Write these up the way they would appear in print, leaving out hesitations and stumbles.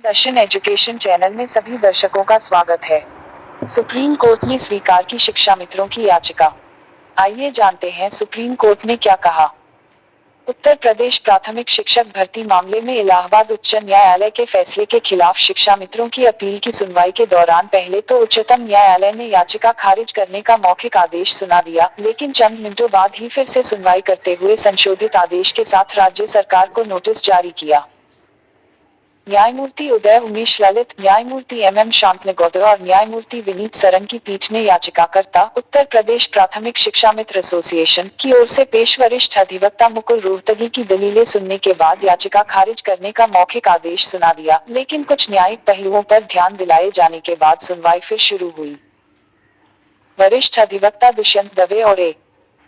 दर्शन education channel में सभी दर्शकों का स्वागत है। सुप्रीम कोर्ट ने स्वीकार की शिक्षा मित्रों की याचिका। आइए जानते हैं सुप्रीम कोर्ट ने क्या कहा। उत्तर प्रदेश प्राथमिक शिक्षक भर्ती मामले में इलाहाबाद उच्च न्यायालय के फैसले के खिलाफ शिक्षा मित्रों की अपील की सुनवाई के दौरान पहले तो उच्चतम न्यायालय ने याचिका खारिज करने का मौखिक आदेश सुना दिया, लेकिन चंद मिनटों बाद ही फिर से सुनवाई करते हुए संशोधित आदेश के साथ राज्य सरकार को नोटिस जारी किया। न्यायमूर्ति उदय उमेश ललित, न्यायमूर्ति एम शांतनगौदर और न्यायमूर्ति विनीत सरन की पीठ ने याचिकाकर्ता उत्तर प्रदेश प्राथमिक शिक्षा मित्र एसोसिएशन की ओर से पेश वरिष्ठ अधिवक्ता मुकुल रोहतगी की दलीलें सुनने के बाद याचिका खारिज करने का मौखिक आदेश सुना दिया, लेकिन कुछ न्यायिक पहलुओं पर ध्यान दिलाए जाने के बाद सुनवाई फिर शुरू हुई। वरिष्ठ अधिवक्ता दुष्यंत दवे और ए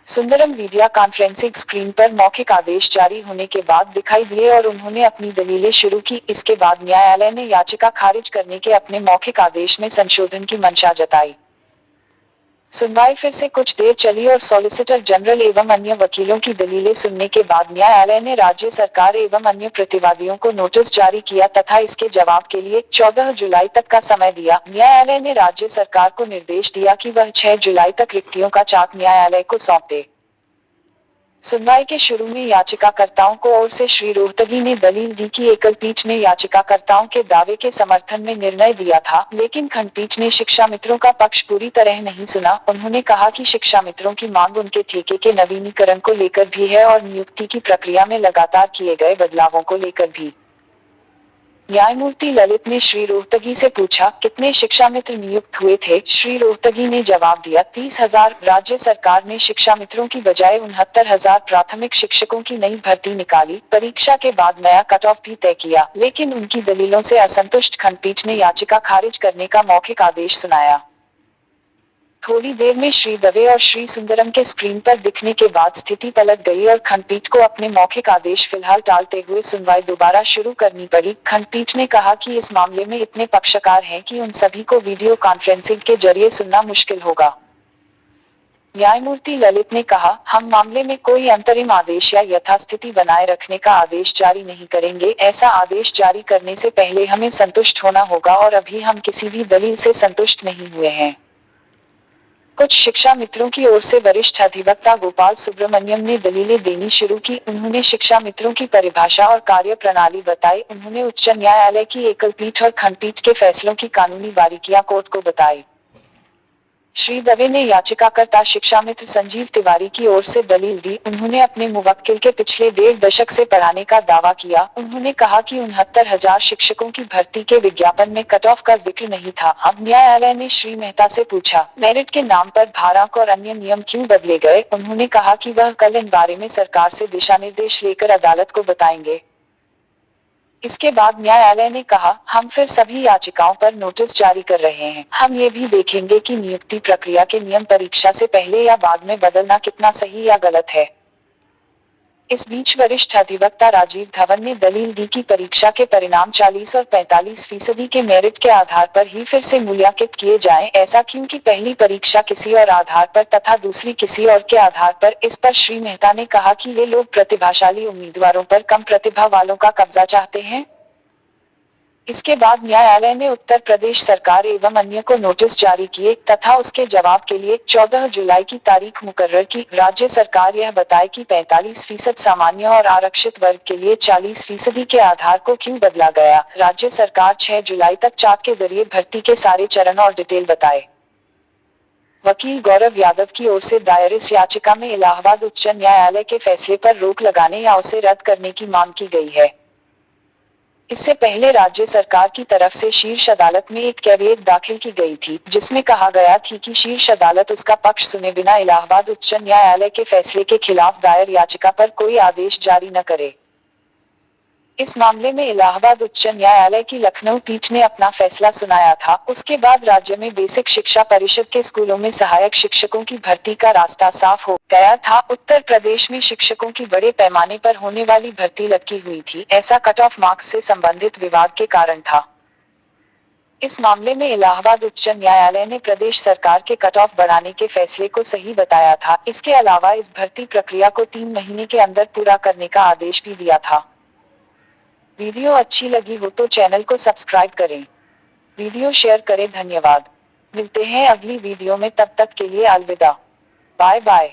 सुंदरम वीडियो कॉन्फ्रेंसिंग स्क्रीन पर मौखिक आदेश जारी होने के बाद दिखाई दिए और उन्होंने अपनी दलीलें शुरू की। इसके बाद न्यायालय ने याचिका खारिज करने के अपने मौखिक आदेश में संशोधन की मंशा जताई। सुनवाई फिर से कुछ देर चली और सॉलिसिटर जनरल एवं अन्य वकीलों की दलीलें सुनने के बाद न्यायालय ने राज्य सरकार एवं अन्य प्रतिवादियों को नोटिस जारी किया तथा इसके जवाब के लिए 14 जुलाई तक का समय दिया। न्यायालय ने राज्य सरकार को निर्देश दिया कि वह 6 जुलाई तक रिक्तियों का चार्ट न्यायालय को सौंप दे। सुनवाई के शुरू में याचिकाकर्ताओं को ओर से श्री रोहतगी ने दलील दी कि एकल पीठ ने याचिकाकर्ताओं के दावे के समर्थन में निर्णय दिया था, लेकिन खंडपीठ ने शिक्षा मित्रों का पक्ष पूरी तरह नहीं सुना। उन्होंने कहा कि शिक्षा मित्रों की मांग उनके ठेके के नवीनीकरण को लेकर भी है और नियुक्ति की प्रक्रिया में लगातार किए गए बदलावों को लेकर भी। न्यायमूर्ति ललित ने श्री रोहतगी से पूछा, कितने शिक्षा मित्र नियुक्त हुए थे? श्री रोहतगी ने जवाब दिया, 30,000। राज्य सरकार ने शिक्षा मित्रों की बजाय 69,000 प्राथमिक शिक्षकों की नई भर्ती निकाली। परीक्षा के बाद नया कट ऑफ भी तय किया, लेकिन उनकी दलीलों से असंतुष्ट खंडपीठ ने याचिका खारिज करने का मौखिक आदेश सुनाया। थोड़ी देर में श्री दवे और श्री सुंदरम के स्क्रीन पर दिखने के बाद स्थिति पलट गई और खंडपीठ को अपने मौखिक आदेश फिलहाल टालते हुए सुनवाई दोबारा शुरू करनी पड़ी। खंडपीठ ने कहा कि इस मामले में इतने पक्षकार हैं कि उन सभी को वीडियो कॉन्फ्रेंसिंग के जरिए सुनना मुश्किल होगा। न्यायमूर्ति ललित ने कहा, हम मामले में कोई अंतरिम आदेश या यथास्थिति बनाए रखने का आदेश जारी नहीं करेंगे। ऐसा आदेश जारी करने से पहले हमें संतुष्ट होना होगा और अभी हम किसी भी दलील से संतुष्ट नहीं हुए हैं। कुछ शिक्षा मित्रों की ओर से वरिष्ठ अधिवक्ता गोपाल सुब्रमण्यम ने दलीलें देनी शुरू की। उन्होंने शिक्षा मित्रों की परिभाषा और कार्य प्रणाली बताई। उन्होंने उच्च न्यायालय की एकल पीठ और खंडपीठ के फैसलों की कानूनी बारीकियां कोर्ट को बताई। श्री दवे ने याचिकाकर्ता शिक्षा मित्र संजीव तिवारी की ओर से दलील दी। उन्होंने अपने मुवक्किल के पिछले 1.5 दशक से पढ़ाने का दावा किया। उन्होंने कहा कि 69,000 शिक्षकों की भर्ती के विज्ञापन में कट ऑफ का जिक्र नहीं था। अब न्यायालय ने श्री मेहता से पूछा, मेरिट के नाम पर भारांक और अन्य नियम क्यों बदले गए? उन्होंने कहा कि वह कल इन बारे में सरकार से दिशा निर्देश लेकर अदालत को बताएंगे। इसके बाद न्यायालय ने कहा, हम फिर सभी याचिकाओं पर नोटिस जारी कर रहे हैं। हम ये भी देखेंगे कि नियुक्ति प्रक्रिया के नियम परीक्षा से पहले या बाद में बदलना कितना सही या गलत है। इस बीच वरिष्ठ अधिवक्ता राजीव धवन ने दलील दी कि परीक्षा के परिणाम 40 और 45% के मेरिट के आधार पर ही फिर से मूल्यांकित किए जाएं। ऐसा क्योंकि पहली परीक्षा किसी और आधार पर तथा दूसरी किसी और के आधार पर। इस पर श्री मेहता ने कहा कि ये लोग प्रतिभाशाली उम्मीदवारों पर कम प्रतिभा वालों का कब्जा चाहते हैं। इसके बाद न्यायालय ने उत्तर प्रदेश सरकार एवं अन्य को नोटिस जारी किए तथा उसके जवाब के लिए 14 जुलाई की तारीख मुकर्रर की। राज्य सरकार यह बताए कि 45% सामान्य और आरक्षित वर्ग के लिए 40% के आधार को क्यों बदला गया। राज्य सरकार 6 जुलाई तक चार्ट के जरिए भर्ती के सारे चरण और डिटेल बताए। वकील गौरव यादव की ओर से दायर इस याचिका में इलाहाबाद उच्च न्यायालय के फैसले पर रोक लगाने या उसे रद्द करने की मांग की गई है। इससे पहले राज्य सरकार की तरफ से शीर्ष अदालत में एक कैविएट दाखिल की गई थी, जिसमें कहा गया थी कि शीर्ष अदालत उसका पक्ष सुने बिना इलाहाबाद उच्च न्यायालय के फैसले के खिलाफ दायर याचिका पर कोई आदेश जारी न करे। इस मामले में इलाहाबाद उच्च न्यायालय की लखनऊ पीठ ने अपना फैसला सुनाया था। उसके बाद राज्य में बेसिक शिक्षा परिषद के स्कूलों में सहायक शिक्षकों की भर्ती का रास्ता साफ हो गया था। उत्तर प्रदेश में शिक्षकों की बड़े पैमाने पर होने वाली भर्ती लटकी हुई थी। ऐसा कट ऑफ मार्क्स से संबंधित विवाद के कारण था। इस मामले में इलाहाबाद उच्च न्यायालय ने प्रदेश सरकार के कट ऑफ बढ़ाने के फैसले को सही बताया था। इसके अलावा इस भर्ती प्रक्रिया को 3 महीने के अंदर पूरा करने का आदेश भी दिया था। वीडियो अच्छी लगी हो तो चैनल को सब्सक्राइब करें, वीडियो शेयर करें। धन्यवाद। मिलते हैं अगली वीडियो में, तब तक के लिए अलविदा। Bye bye.